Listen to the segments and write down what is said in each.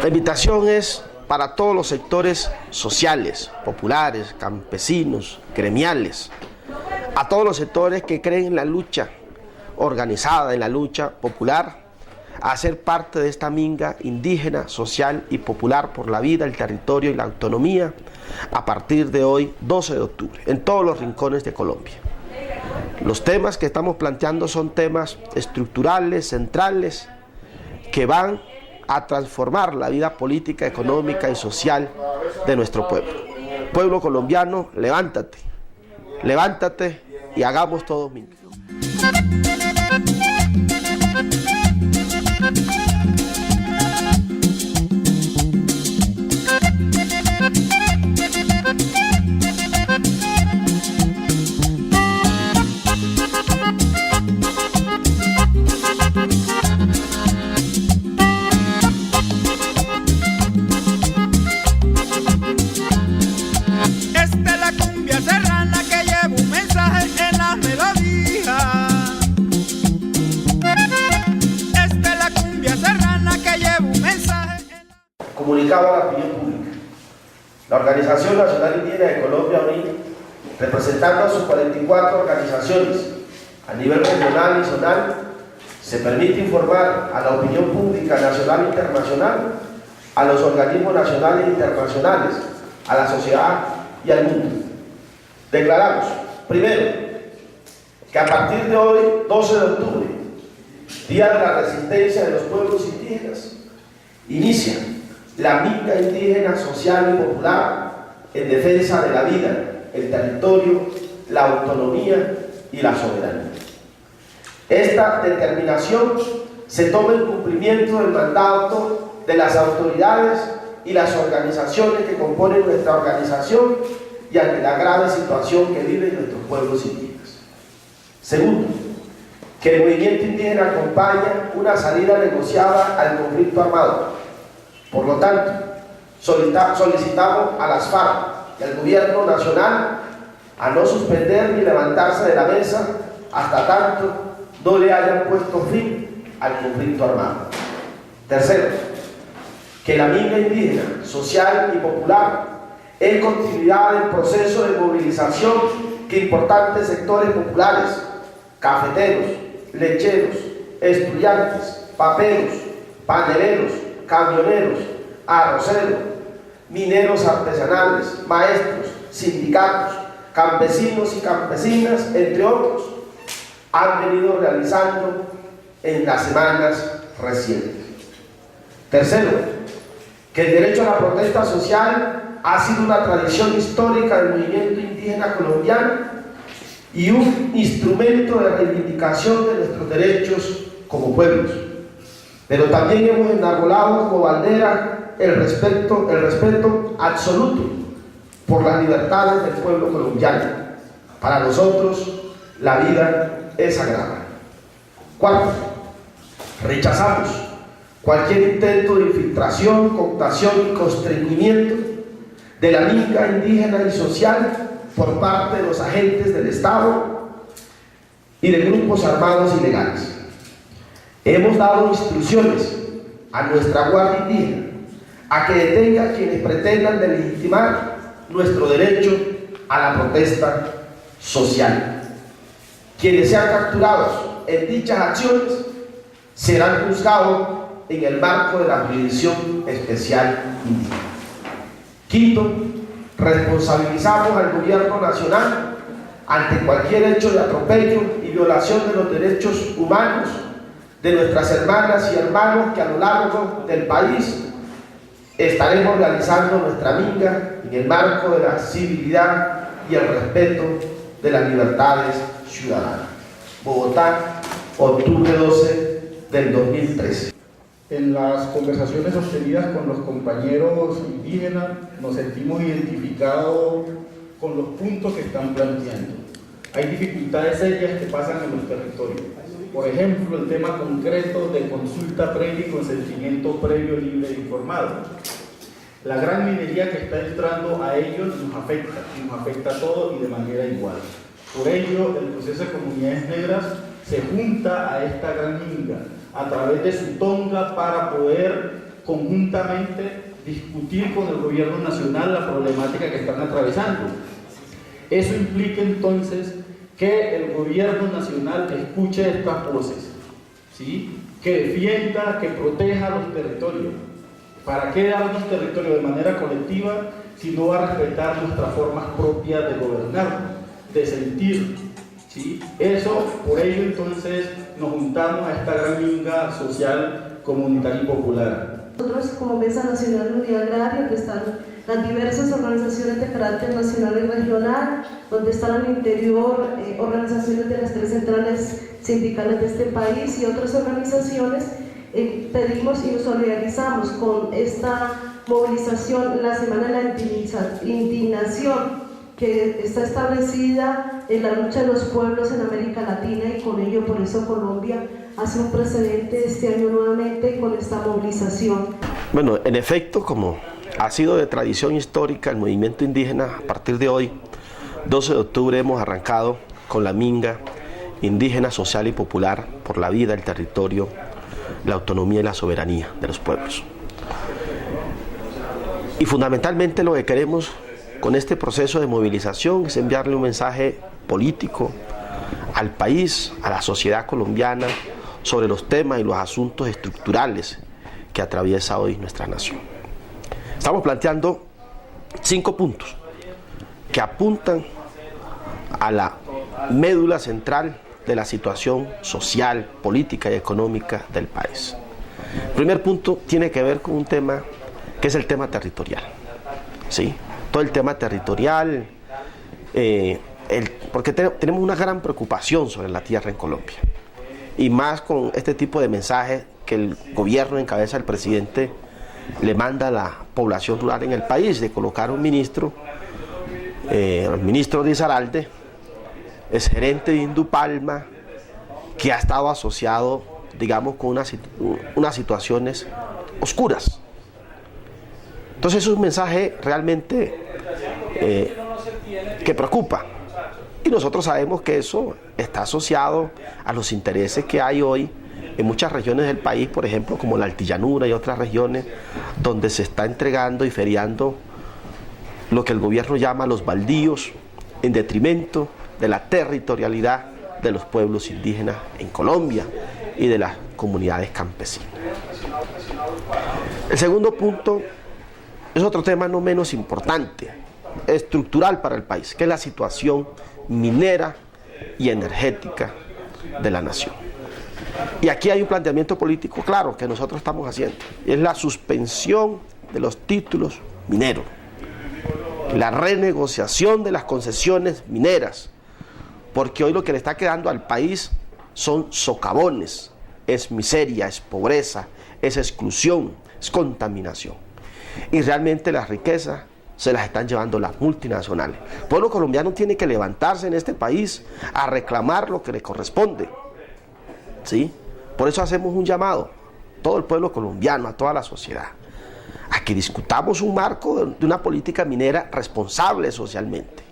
La invitación es para todos los sectores sociales, populares, campesinos, gremiales, a todos los sectores que creen en la lucha organizada, en la lucha popular, a ser parte de esta minga indígena, social y popular por la vida, el territorio y la autonomía a partir de hoy, 12 de octubre, en todos los rincones de Colombia. Los temas que estamos planteando son temas estructurales, centrales, que van a transformar la vida política, económica y social de nuestro pueblo. Pueblo colombiano, levántate, levántate y hagamos todos minga. Comunicado a la opinión pública. La Organización Nacional Indígena de Colombia, ONIC, representando a sus 44 organizaciones a nivel regional y zonal, se permite informar a la opinión pública nacional e internacional, a los organismos nacionales e internacionales, a la sociedad y al mundo. Declaramos, primero, que a partir de hoy, 12 de octubre, Día de la Resistencia de los Pueblos Indígenas, inicia la minga indígena social y popular en defensa de la vida, el territorio, la autonomía y la soberanía. Esta determinación se toma en cumplimiento del mandato de las autoridades y las organizaciones que componen nuestra organización y ante la grave situación que viven nuestros pueblos indígenas. Segundo, que el movimiento indígena acompaña una salida negociada al conflicto armado. Por lo tanto, solicitamos a las FARC y al gobierno nacional a no suspender ni levantarse de la mesa hasta tanto no le hayan puesto fin al conflicto armado. Tercero, que la minga indígena, social y popular es continuidad del proceso de movilización que importantes sectores populares, cafeteros, lecheros, estudiantes, paperos, paneleros, camioneros, arroceros, mineros artesanales, maestros, sindicatos, campesinos y campesinas, entre otros, han venido realizando en las semanas recientes. Tercero, que el derecho a la protesta social ha sido una tradición histórica del movimiento indígena colombiano y un instrumento de reivindicación de nuestros derechos como pueblos. Pero también hemos enarbolado como bandera el respeto absoluto por las libertades del pueblo colombiano. Para nosotros, la vida es sagrada. Cuarto, rechazamos cualquier intento de infiltración, cooptación y constreñimiento de la minga indígena y social por parte de los agentes del Estado y de grupos armados ilegales. Hemos dado instrucciones a nuestra Guardia Indígena a que detenga a quienes pretendan delegitimar nuestro derecho a la protesta social. Quienes sean capturados en dichas acciones serán juzgados en el marco de la Jurisdicción Especial Indígena. Quinto, responsabilizamos al gobierno nacional ante cualquier hecho de atropello y violación de los derechos humanos de nuestras hermanas y hermanos que a lo largo del país estaremos realizando nuestra minga en el marco de la civilidad y el respeto de las libertades ciudadanas. Bogotá, octubre 12 del 2013. En las conversaciones sostenidas con los compañeros indígenas nos sentimos identificados con los puntos que están planteando. Hay dificultades serias que pasan en los territorios. Por ejemplo, el tema concreto de consulta previa y consentimiento previo, libre e informado. La gran minería que está entrando a ellos nos afecta a todos y de manera igual. Por ello, el proceso de comunidades negras se junta a esta gran minga a través de su tonga para poder conjuntamente discutir con el gobierno nacional la problemática que están atravesando. Eso implica entonces que el gobierno nacional escuche estas voces, ¿sí? Que defienda, que proteja los territorios. ¿Para qué darnos territorio de manera colectiva si no va a respetar nuestras formas propias de gobernar, de sentir? ¿Sí? Por ello entonces nos juntamos a esta gran minga social, comunitaria y popular. Nosotros como Mesa Nacional de Unidad Agraria, donde están las diversas organizaciones de carácter nacional y regional, donde están al interior organizaciones de las 3 centrales sindicales de este país y otras organizaciones, pedimos y nos solidarizamos con esta movilización, la Semana de la Indignación, que está establecida en la lucha de los pueblos en América Latina, y con ello por eso Colombia hace un precedente este año nuevamente con esta movilización. Bueno, en efecto, como ha sido de tradición histórica el movimiento indígena, a partir de hoy, 12 de octubre, hemos arrancado con la minga indígena, social y popular por la vida, el territorio, la autonomía y la soberanía de los pueblos. Y fundamentalmente lo que queremos con este proceso de movilización es enviarle un mensaje político al país, a la sociedad colombiana, sobre los temas y los asuntos estructurales que atraviesa hoy nuestra nación. Estamos planteando 5 puntos que apuntan a la médula central de la situación social, política y económica del país. El primer punto tiene que ver con un tema que es el tema territorial, ¿sí? Todo el tema territorial, porque tenemos una gran preocupación sobre la tierra en Colombia, y más con este tipo de mensajes que el gobierno en cabeza del presidente le manda a la población rural en el país, de colocar un ministro, el ministro Risaralde, es gerente de Indupalma, que ha estado asociado, digamos, con unas situaciones oscuras. Entonces es un mensaje realmente que preocupa, y nosotros sabemos que eso está asociado a los intereses que hay hoy en muchas regiones del país, por ejemplo como la Altillanura y otras regiones, donde se está entregando y feriando lo que el gobierno llama los baldíos, en detrimento de la territorialidad de los pueblos indígenas en Colombia y de las comunidades campesinas. El segundo punto es otro tema no menos importante, estructural para el país, que es la situación minera y energética de la nación. Y aquí hay un planteamiento político claro que nosotros estamos haciendo, y es la suspensión de los títulos mineros, la renegociación de las concesiones mineras, porque hoy lo que le está quedando al país son socavones, es miseria, es pobreza, es exclusión, es contaminación. Y realmente las riquezas se las están llevando las multinacionales. El pueblo colombiano tiene que levantarse en este país a reclamar lo que le corresponde, ¿sí? Por eso hacemos un llamado, todo el pueblo colombiano, a toda la sociedad, a que discutamos un marco de una política minera responsable socialmente,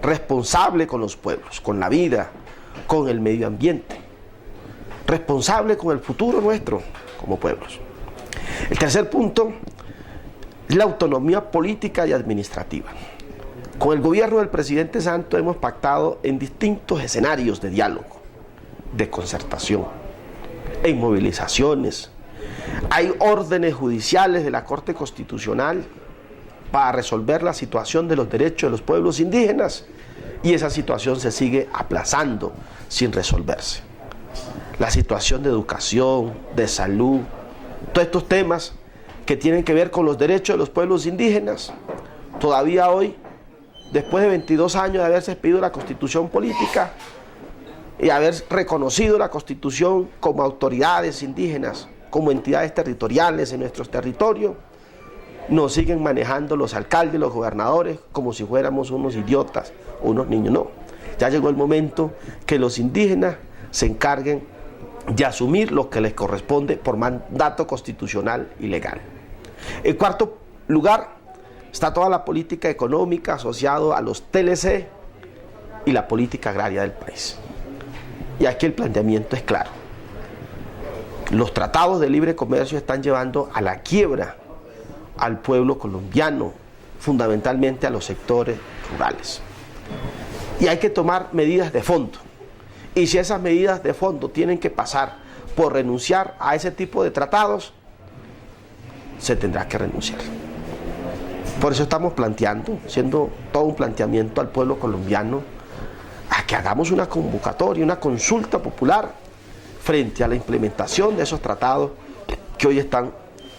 responsable con los pueblos, con la vida, con el medio ambiente, responsable con el futuro nuestro como pueblos. El tercer punto es la autonomía política y administrativa. Con el gobierno del presidente Santos hemos pactado en distintos escenarios de diálogo, de concertación, en movilizaciones. Hay órdenes judiciales de la Corte Constitucional para resolver la situación de los derechos de los pueblos indígenas, y esa situación se sigue aplazando sin resolverse. La situación de educación, de salud, todos estos temas que tienen que ver con los derechos de los pueblos indígenas, todavía hoy, después de 22 años de haberse expedido la Constitución política y haber reconocido la Constitución como autoridades indígenas, como entidades territoriales en nuestros territorios, nos siguen manejando los alcaldes, los gobernadores, como si fuéramos unos idiotas o unos niños. No, ya llegó el momento que los indígenas se encarguen de asumir lo que les corresponde por mandato constitucional y legal. En cuarto lugar está toda la política económica asociada a los TLC y la política agraria del país. Y aquí el planteamiento es claro. Los tratados de libre comercio están llevando a la quiebra al pueblo colombiano, fundamentalmente a los sectores rurales. Y hay que tomar medidas de fondo. Y si esas medidas de fondo tienen que pasar por renunciar a ese tipo de tratados, se tendrá que renunciar. Por eso estamos planteando, siendo todo un planteamiento al pueblo colombiano, a que hagamos una convocatoria, una consulta popular frente a la implementación de esos tratados que hoy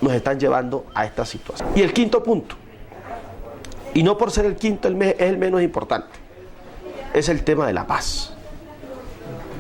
nos están llevando a esta situación. Y el quinto punto, y no por ser el quinto es el menos importante, es el tema de la paz.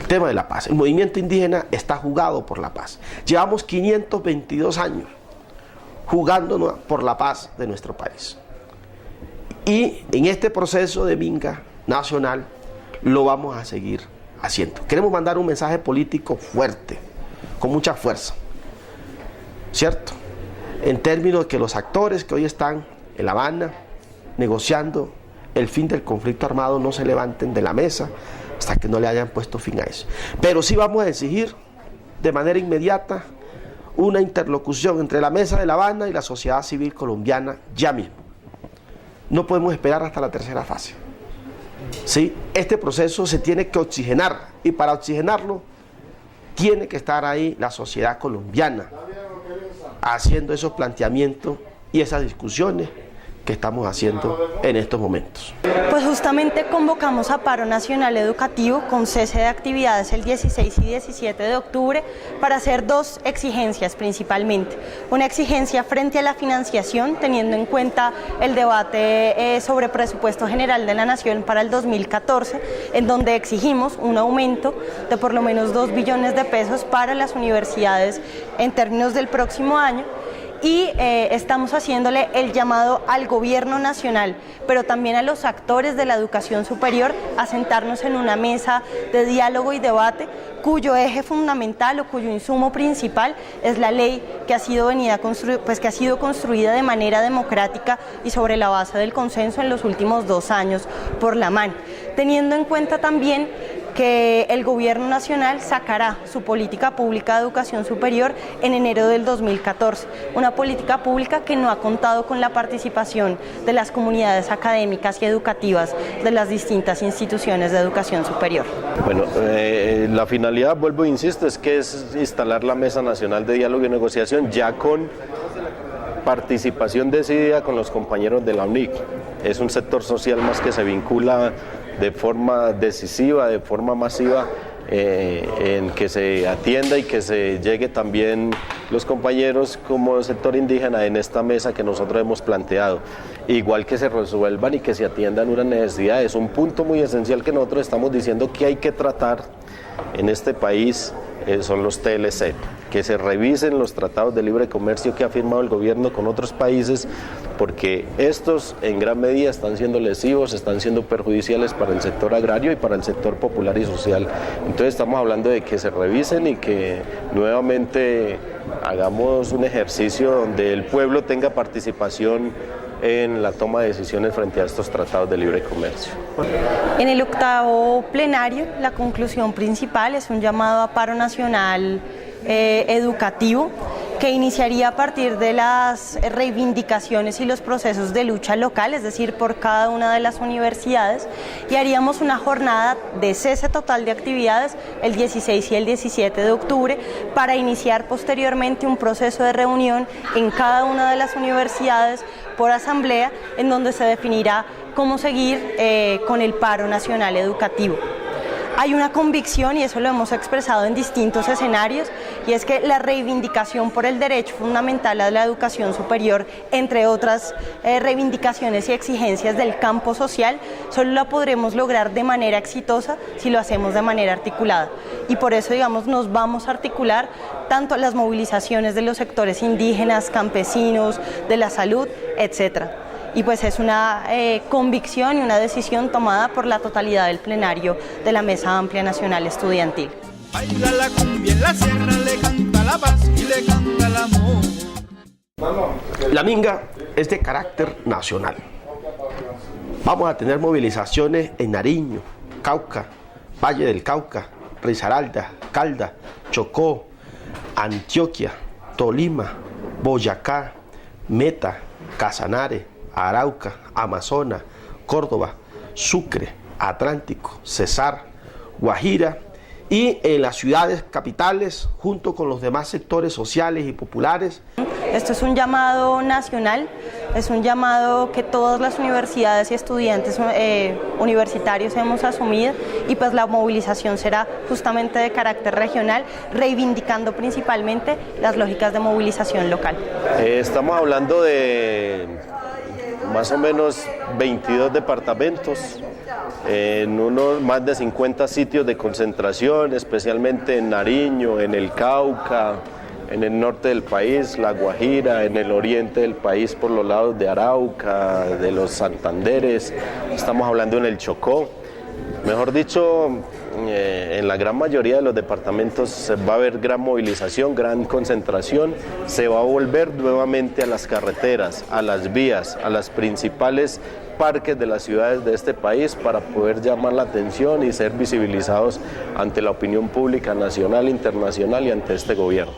El tema de la paz. El movimiento indígena está jugado por la paz. Llevamos 522 años jugándonos por la paz de nuestro país. Y en este proceso de minga nacional lo vamos a seguir haciendo. Queremos mandar un mensaje político fuerte, con mucha fuerza, ¿cierto? En términos de que los actores que hoy están en La Habana negociando el fin del conflicto armado no se levanten de la mesa hasta que no le hayan puesto fin a eso. Pero sí vamos a exigir de manera inmediata una interlocución entre la mesa de La Habana y la sociedad civil colombiana ya mismo. No podemos esperar hasta la tercera fase. ¿Sí? Este proceso se tiene que oxigenar y para oxigenarlo tiene que estar ahí la sociedad colombiana haciendo esos planteamientos y esas discusiones que estamos haciendo en estos momentos. Pues justamente convocamos a paro nacional educativo con cese de actividades el 16 y 17 de octubre para hacer dos exigencias principalmente. Una exigencia frente a la financiación, teniendo en cuenta el debate sobre presupuesto general de la Nación para el 2014, en donde exigimos un aumento de por lo menos 2 billones de pesos para las universidades en términos del próximo año. Y estamos haciéndole el llamado al gobierno nacional, pero también a los actores de la educación superior a sentarnos en una mesa de diálogo y debate cuyo eje fundamental o cuyo insumo principal es la ley que ha sido construida de manera democrática y sobre la base del consenso en los últimos 2 años por la MAN, teniendo en cuenta también que el gobierno nacional sacará su política pública de educación superior en enero del 2014, una política pública que no ha contado con la participación de las comunidades académicas y educativas de las distintas instituciones de educación superior. Bueno, la finalidad, vuelvo e insisto, es instalar la Mesa Nacional de Diálogo y Negociación ya con participación decidida con los compañeros de la UNIC. Es un sector social más que se vincula de forma decisiva, de forma masiva, en que se atienda y que se llegue también los compañeros como sector indígena en esta mesa que nosotros hemos planteado. Igual que se resuelvan y que se atiendan unas necesidades. Un punto muy esencial que nosotros estamos diciendo que hay que tratar en este país son los TLC, que se revisen los tratados de libre comercio que ha firmado el gobierno con otros países, porque estos en gran medida están siendo lesivos, están siendo perjudiciales para el sector agrario y para el sector popular y social. Entonces estamos hablando de que se revisen y que nuevamente hagamos un ejercicio donde el pueblo tenga participación en la toma de decisiones frente a estos tratados de libre comercio. En el octavo plenario, la conclusión principal es un llamado a paro nacional educativo que iniciaría a partir de las reivindicaciones y los procesos de lucha local, es decir, por cada una de las universidades, y haríamos una jornada de cese total de actividades el 16 y el 17 de octubre para iniciar posteriormente un proceso de reunión en cada una de las universidades por asamblea, en donde se definirá cómo seguir con el paro nacional educativo. Hay una convicción, y eso lo hemos expresado en distintos escenarios, y es que la reivindicación por el derecho fundamental a la educación superior, entre otras reivindicaciones y exigencias del campo social, solo la podremos lograr de manera exitosa si lo hacemos de manera articulada. Y por eso, digamos, nos vamos a articular tanto las movilizaciones de los sectores indígenas, campesinos, de la salud, etcétera. Y pues es una convicción y una decisión tomada por la totalidad del plenario de la Mesa Amplia Nacional Estudiantil. Baila la cumbia en la sierra, le canta la paz y le canta el amor. La minga es de carácter nacional. Vamos a tener movilizaciones en Nariño, Cauca, Valle del Cauca, Risaralda, Calda, Chocó, Antioquia, Tolima, Boyacá, Meta, Casanare, Arauca, Amazonas, Córdoba, Sucre, Atlántico, Cesar, Guajira y en las ciudades capitales junto con los demás sectores sociales y populares. Esto es un llamado nacional, es un llamado que todas las universidades y estudiantes universitarios hemos asumido y pues la movilización será justamente de carácter regional, reivindicando principalmente las lógicas de movilización local. Estamos hablando de más o menos 22 departamentos, en unos más de 50 sitios de concentración, especialmente en Nariño, en el Cauca, en el norte del país, La Guajira, en el oriente del país por los lados de Arauca, de los Santanderes, estamos hablando en el Chocó. Mejor dicho, en la gran mayoría de los departamentos va a haber gran movilización, gran concentración, se va a volver nuevamente a las carreteras, a las vías, a las principales parques de las ciudades de este país para poder llamar la atención y ser visibilizados ante la opinión pública nacional, internacional y ante este gobierno.